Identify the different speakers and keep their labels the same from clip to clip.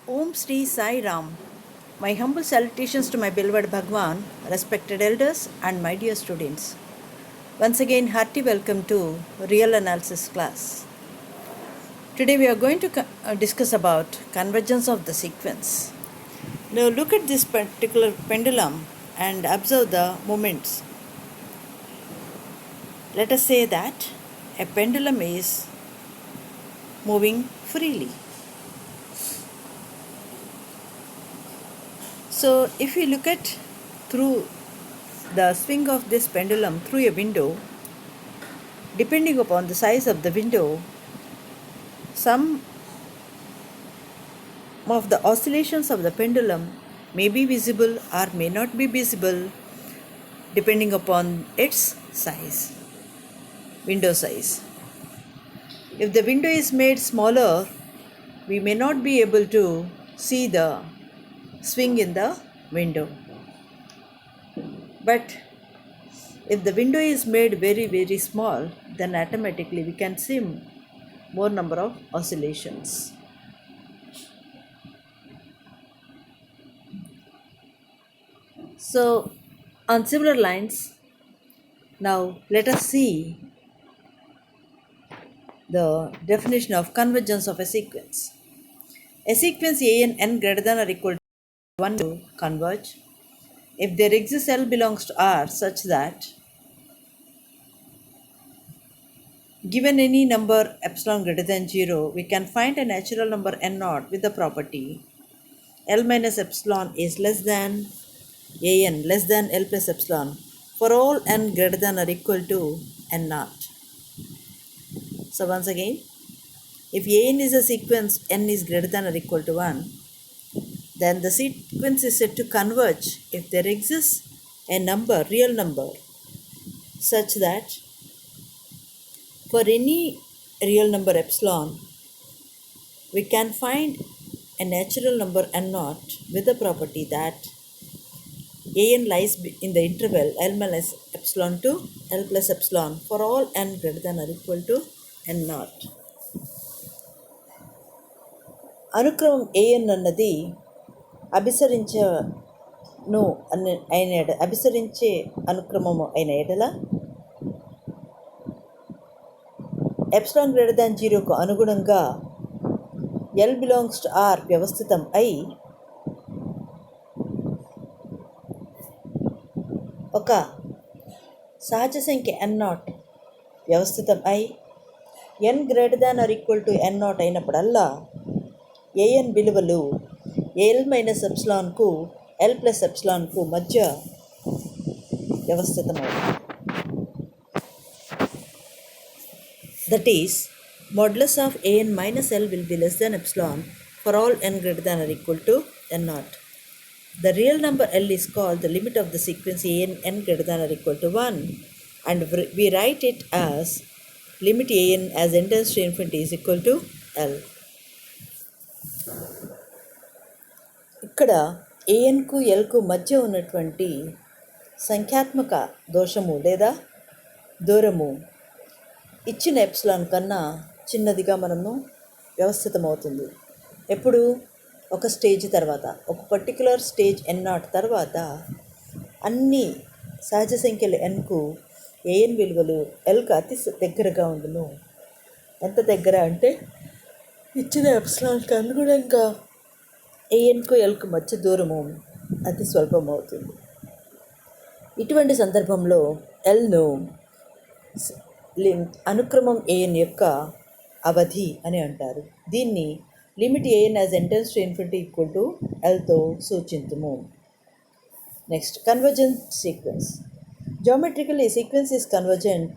Speaker 1: Om Sri Sai Ram. My humble salutations to my beloved Bhagwan, respected elders, and my dear students. Once again, hearty welcome to Real Analysis class. Today we are going to discuss about convergence of the sequence. Now look at this particular pendulum and observe the movements. Let us say that a pendulum is moving freely. So if you look at through the swing of this pendulum through a window, depending upon the size of the window, some of the oscillations of the pendulum may be visible or may not be visible depending upon its size, window size. If the window is made smaller, we may not be able to see the swing in the window. But if the window is made very small, then automatically we can see more number of oscillations. So on similar lines, now let us see the definition of convergence of a sequence. A sequence A and n greater than or equal to 1 to converge if there exists L belongs to R such that given any number epsilon greater than 0, we can find a natural number n naught with the property L minus epsilon is less than an less than L plus epsilon for all n greater than or equal to n naught. So once again, if an is a sequence n is greater than or equal to 1, then the sequence is said to converge if there exists a number, real number, such that for any real number epsilon, we can find a natural number n naught with the property that an lies in the interval L minus epsilon to L plus epsilon for all n greater than or equal to n naught. అనుక్రమం an అన్నది అభిసరించే అనుక్రమము అయిన ఎడల epsilon greater దాన్ 0కు అనుగుణంగా L belongs to R వ్యవస్థితం అయి ఒక సహజ సంఖ్య n నాట్ వ్యవస్థితం అయి n greater than or equal to n not అయినప్పుడల్లా an విలువలు L మైనస్ ఎప్సిలాన్కు L ప్లస్ ఎప్సిలాన్కు మధ్య వ్యవస్థితమవుతుంది. That is, modulus of an minus L will be less than epsilon for all n greater than or equal to n naught. The real number L is called the limit of the sequence n greater than or equal to 1, and we write it as limit an as n tends to infinity is equal to L. ఇక్కడ ఏఎన్కు ఎల్కు మధ్య ఉన్నటువంటి సంఖ్యాత్మక దోషము లేదా దూరము ఇచ్చిన epsilon కన్నా చిన్నదిగా మనము వ్యవస్థితమవుతుంది. ఎప్పుడు ఒక స్టేజ్ తర్వాత, ఒక పర్టికులర్ స్టేజ్ n నాట్ తర్వాత అన్ని సహజ సంఖ్యలు nకు ఏఎన్ విలువలు ఎల్కు అతి దగ్గరగా ఉండును. ఎంత దగ్గర అంటే ఇచ్చిన ఎప్సిలాన్కి అనుగుణంగా ఏఎన్కు ఎల్కు మధ్య దూరము అతి స్వల్పం అవుతుంది. ఇటువంటి సందర్భంలో ఎల్ను అనుక్రమం ఏఎన్ యొక్క అవధి అని అంటారు. దీన్ని limit a n as n tends to infinity equal to ఎల్తో సూచింతుము. Next, convergent sequence. Geometrically, a sequence is convergent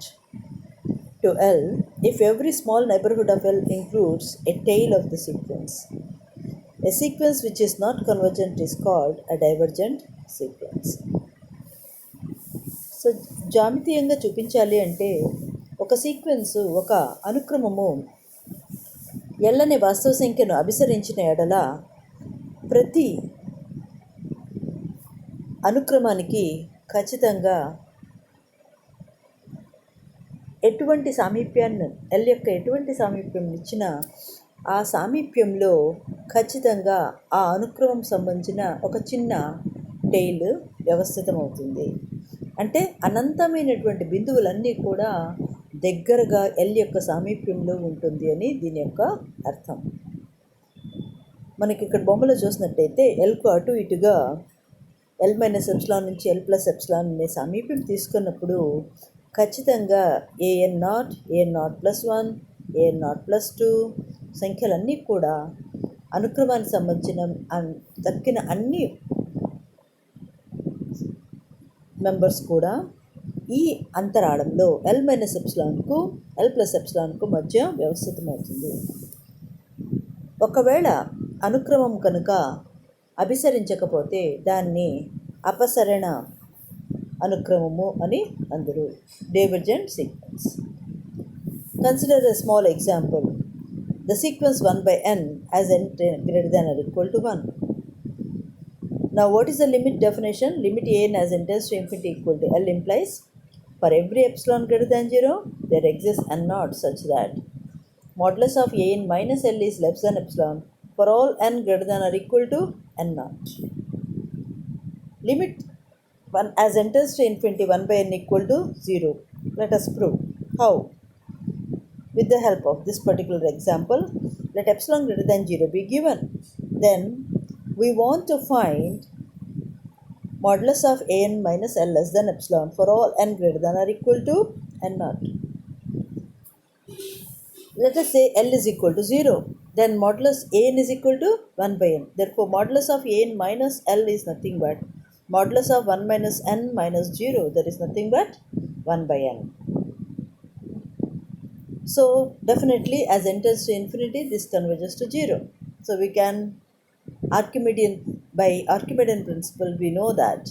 Speaker 1: to L if every small neighborhood of L includes a tail of the sequence. A sequence which is not convergent is called a divergent sequence. So జామితీయంగా చూపించాలి అంటే ఒక sequence, ఒక అనుక్రమము L అనే వాస్తవ సంఖ్యను అభిసరించిన ఎడల ప్రతి అనుక్రమానికి ఖచ్చితంగా ఎటువంటి సామీప్యాన్ని L యొక్క ఎటువంటి సామీప్యం ఇచ్చినా ఆ సామీప్యంలో ఖచ్చితంగా ఆ అనుక్రమం సంబంధించిన ఒక చిన్న టెయిల్ వ్యవస్థితమవుతుంది. అంటే అనంతమైనటువంటి బిందువులన్నీ కూడా దగ్గరగా ఎల్ యొక్క సామీప్యంలో ఉంటుంది అని దీని యొక్క అర్థం. మనకి ఇక్కడ బొమ్మలో చూసినట్టయితే ఎల్కు అటు ఇటుగా ఎల్ మైనస్ ఎప్సిలాన్ నుంచి ఎల్ ప్లస్ ఎప్సిలాన్ అనే సామీప్యం తీసుకున్నప్పుడు ఖచ్చితంగా AN0 AN0+1 AN0+2 సంఖ్యలన్నీ కూడా అనుక్రమానికి సంబంధించిన తక్కిన అన్ని మెంబర్స్ కూడా ఈ అంతరాళంలో ఎల్ మైనస్ ఎప్సిలాన్కు ఎల్ ప్లస్ ఎప్సిలాన్కు మధ్య వ్యవస్థితమవుతుంది. ఒకవేళ అనుక్రమం కనుక అభిసరించకపోతే దాన్ని అపసరణ అనుక్రమము అని అందరూ, divergent sequence. Consider a small example. The sequence 1/n as n greater than or equal to 1. Now what is the limit definition? Limit an as n tends to infinity equal to L implies for every epsilon greater than 0 there exists n naught such that modulus of an minus L is less than epsilon for all n greater than or equal to n naught. Limit 1 as n tends to infinity 1/n equal to 0. Let us prove. How? With the help of this particular example, let epsilon greater than 0 be given. Then we want to find modulus of an minus L less than epsilon for all n greater than or equal to n naught. Let us say L is equal to 0. Then modulus an is equal to 1/n. Therefore, modulus of an minus L is nothing but modulus of 1 minus n minus 0. That is nothing but 1/n. So definitely as n tends to infinity, this converges to 0. So we can by Archimedean principle, we know that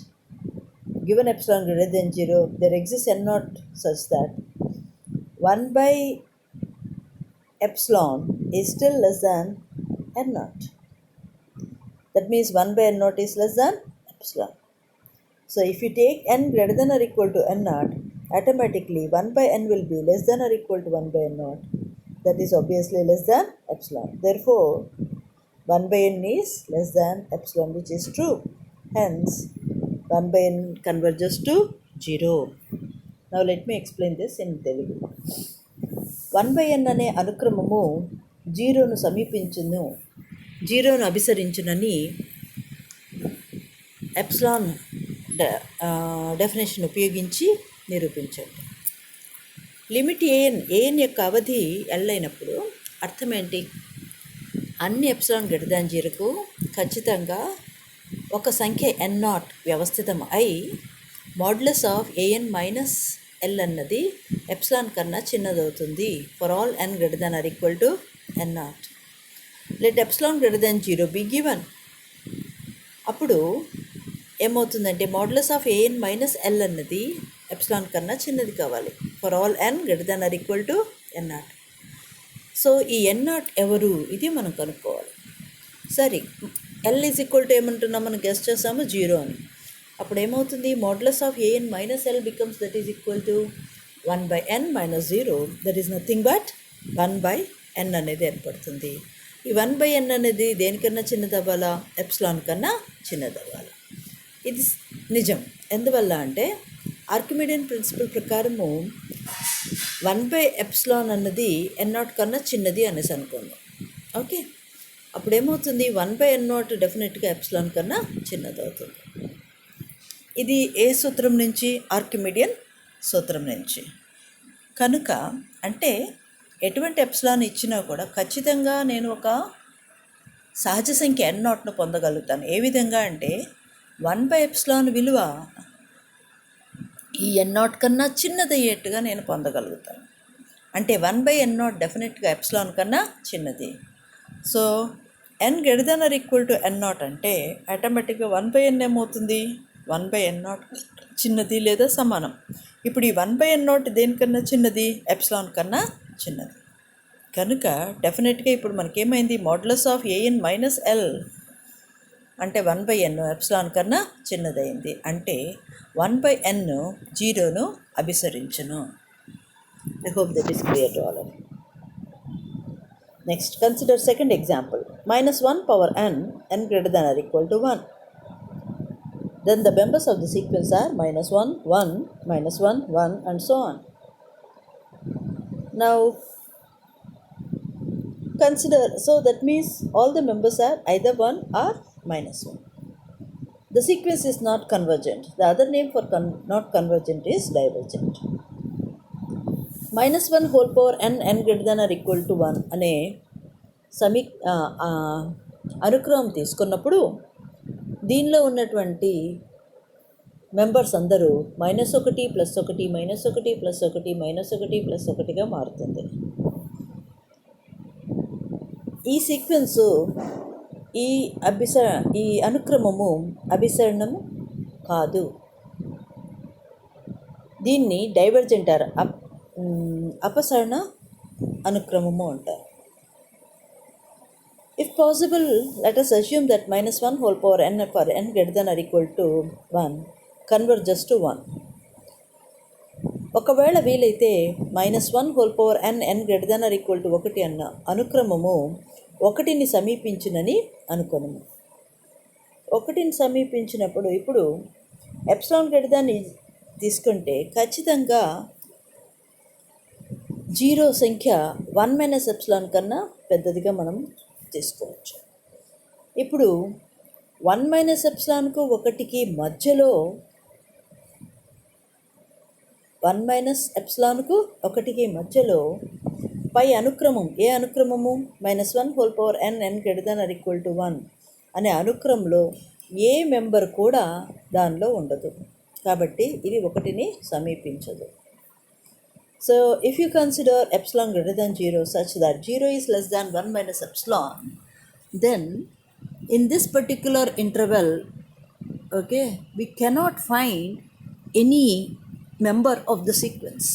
Speaker 1: given epsilon greater than 0, there exists n naught such that 1 by epsilon is still less than n naught. That means 1 by n naught is less than epsilon. So if you take n greater than or equal to n naught, automatically 1 by n will be less than or equal to 1 by n naught. That is obviously less than epsilon. Therefore, 1 by n is less than epsilon, which is true. Hence, 1 by n converges to 0. Now let me explain this in Telugu. 1 by n అనే అనుక్రమము 0ను సమీపించును, 0ను అభిసరించునని epsilon definition ఉపయోగించి నిరూపించండి. Limit AN యొక్క అవధి L అయినప్పుడు అర్థం ఏంటి? అన్ని epsilon greater దాన్ 0కు ఖచ్చితంగా ఒక సంఖ్య ఎన్ నాట్ వ్యవస్థితం అయి modulus of a n minus L అన్నది ఎప్సిలాన్ కన్నా చిన్నదవుతుంది for all n greater than or equal to n not. Let epsilon greater than 0 be given. అప్పుడు ఏమవుతుందంటే modulus of a n minus L అన్నది ఎప్సిలాన్ కన్నా చిన్నది కావాలి for all n greater than or equal to n not. So ఈ n not ఎవరు, ఇది మనం కనుక్కోవాలి. సరే, ఎల్ ఈజ్ ఈక్వల్ టు ఏమంటున్నాం, మనం గెస్ చేస్తాము 0 అని. అప్పుడు ఏమవుతుంది, modulus of a n minus l becomes that is equal to 1 by n minus 0. That is nothing but 1 by n అనేది ఏర్పడుతుంది. ఈ 1 by n అనేది దేనికన్నా చిన్నదవ్వాలా, ఎప్సిలాన్ కన్నా చిన్నదవ్వాలి. ఇది నిజం. ఎందువల్ల అంటే ఆర్కిమిడియన్ ప్రిన్సిపల్ ప్రకారము 1 by ఎప్సిలాన్ అన్నది ఎన్ నాట్ కన్నా చిన్నది అనేసి అనుకుందాం. ఓకే, అప్పుడు ఏమవుతుంది, 1 by n నాట్ డెఫినెట్గా ఎప్సిలాన్ కన్నా చిన్నది అవుతుంది. ఇది ఏ సూత్రం నుంచి? ఆర్కిమిడియన్ సూత్రం నుంచి. కనుక అంటే ఎటువంటి ఎప్సిలాన్ ఇచ్చినా కూడా ఖచ్చితంగా నేను ఒక సహజ సంఖ్య ఎన్ నాట్ను పొందగలుగుతాను. ఏ విధంగా అంటే 1 by ఎప్సిలాన్ విలువ ఈ ఎన్ నాట్ కన్నా చిన్నదయ్యేట్టుగా నేను పొందగలుగుతాను. అంటే 1 by n నాట్ డెఫినెట్గా ఎప్సిలాన్ కన్నా చిన్నది. So n greater than or equal to n not అంటే ఆటోమేటిక్గా 1 by n ఏమవుతుంది, 1 by n నాట్ చిన్నది లేదా సమానం. ఇప్పుడు ఈ 1 by n నాట్ దేనికన్నా చిన్నది, ఎప్సిలాన్ కన్నా చిన్నది. కనుక డెఫినెట్గా ఇప్పుడు మనకేమైంది, modulus of a n minus L అంటే 1 by n ఎప్సిలాన్ కన్నా చిన్నదైంది. అంటే 1 by n 0ను అభిసరించును. I hope that is clear to all of you. Next, consider second example. Minus 1 power n greater than or equal to 1. Then the members of the sequence are minus 1, 1, minus 1, 1 and so on. Now consider, so that means all the members are either 1 or minus 1. The sequence is not convergent. The other name for not convergent is divergent. Minus 1 whole power n greater than or equal to 1 అనే అనుక్రమం తీసుకున్నప్పుడు దీనిలో ఉన్నటువంటి members అందరూ -1 +1 -1 +1 -1 +1గా మారుతుంది. ఈ సీక్వెన్సు ఈ అనుక్రమము అభిసరణము కాదు. దీన్ని డైవర్జెంట్ అపసరణ అనుక్రమము అంటారు. If possible, let us assume that -1 whole power n for n greater than or equal to 1 converges to 1. ఒకవేళ వీలైతే -1 whole power n greater than or equal to 1 అన్న అనుక్రమము 1ని సమీపించునని అనుకొనుము. 1ని సమీపించినప్పుడు ఇప్పుడు ఎప్సిలాన్ గ్రేటర్ దాన్ తీసుకుంటే ఖచ్చితంగా 0 సంఖ్య 1 - ఎప్సిలాన్ కన్నా పెద్దదిగా మనం తీసుకోవచ్చు. ఇప్పుడు 1 - ఎప్సిలాన్కు 1కి మధ్యలో 1 - ఎప్సిలాన్కు 1కి మధ్యలో పై అనుక్రమం ఏ అనుక్రమము -1 whole power n greater than or equal to 1 అనే అనుక్రమంలో ఏ మెంబర్ కూడా దానిలో ఉండదు. కాబట్టి ఇది 1ని సమీపించదు. So if you consider epsilon greater than 0 such that 0 is less than 1 - epsilon, then in this particular interval, okay, we cannot find any member of the sequence.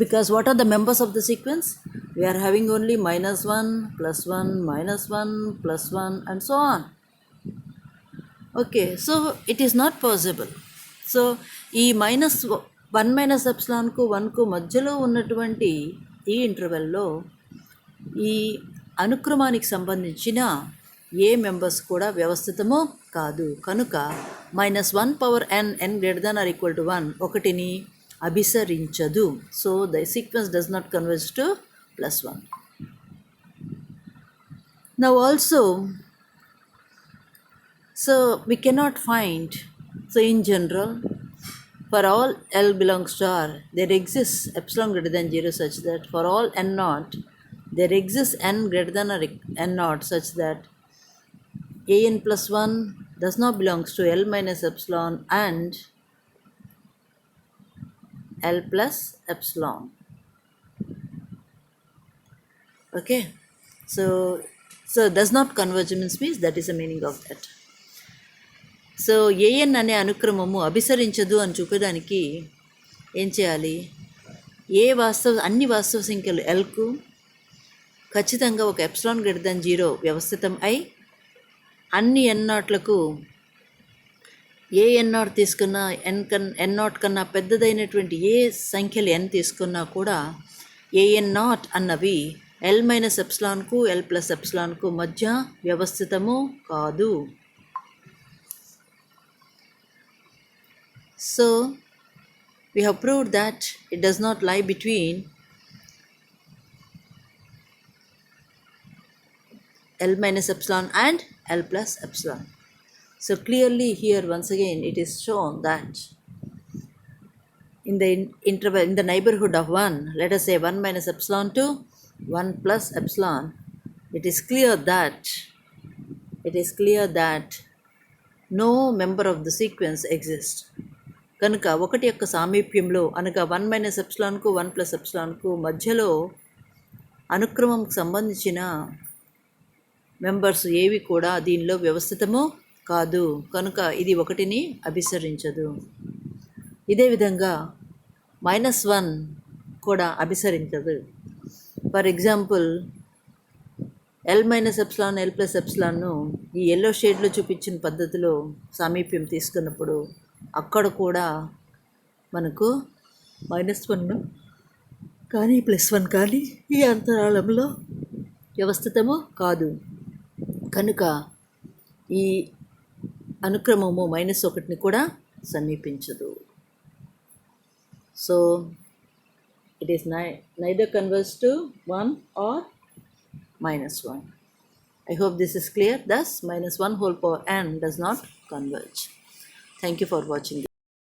Speaker 1: Because what are the members of the sequence? We are having only -1, +1, -1, +1 and so on. Okay, so it is not possible. So ఈ -1 - ఎప్సిలాన్కు 1కు మధ్యలో ఉన్నటువంటి ఈ ఇంటర్వెల్లో ఈ అనుక్రమానికి సంబంధించిన ఏ members కూడా వ్యవస్థితము కాదు. కనుక -1 power n greater than or equal to 1 ఒకటిని అభిసరించదు. So the sequence does not converge to +1. Now also, so we cannot find, so in general, for all L belongs to R, there exists epsilon greater than 0 such that for all n naught, there exists n greater than or n naught such that an plus 1 does not belongs to L minus epsilon and L plus epsilon. Okay, so does not converge means that is the meaning of that. So a n అనే అనుక్రమము అభిసరించదు అని చూపడానికి ఏం చేయాలి? అన్ని వాస్తవ సంఖ్యలు ఎల్కు ఖచ్చితంగా ఒక ఎప్సిలాన్ గ్రేటర్ దాన్ 0 వ్యవస్థితం అయి అన్ని ఎన్ నాట్లకు ఏ ఎన్ నాట్ తీసుకున్నా ఎన్ నాట్ కన్నా పెద్దదైనటువంటి ఏ సంఖ్యలు ఎన్ తీసుకున్నా కూడా ఏఎన్ నాట్ అన్నవి ఎల్ మైనస్ ఎప్సిలాన్కు ఎల్ ప్లస్ ఎప్సిలాన్కు మధ్య వ్యవస్థితము కాదు. So we have proved that it does not lie between L minus epsilon and L plus epsilon. So clearly here once again it is shown that in the interval, in the neighborhood of 1, let us say 1 minus epsilon to 1 plus epsilon, it is clear that no member of the sequence exists. కనుక 1 యొక్క సామీప్యంలో అనగా 1 - ఎప్సిలాన్కు 1 + ఎప్సిలాన్కు మధ్యలో అనుక్రమంకు సంబంధించిన members ఏవి కూడా దీనిలో వ్యవస్థితము కాదు. కనుక ఇది 1ని అభిసరించదు. ఇదే విధంగా -1 కూడా అభిసరించదు. For example L minus epsilon L plus ఎప్సిలాన్ను ఈ ఎల్లో షేడ్లో చూపించిన పద్ధతిలో సామీప్యం తీసుకున్నప్పుడు అక్కడ కూడా మనకు -1 కానీ +1 కానీ ఈ అంతరాళంలో వ్యవస్థితము కాదు. కనుక ఈ అనుక్రమము -1ని కూడా సమీపించదు. So it is neither converge to 1 or -1. I hope this is clear. Thus, -1 whole power n does not converge. Thank you for watching.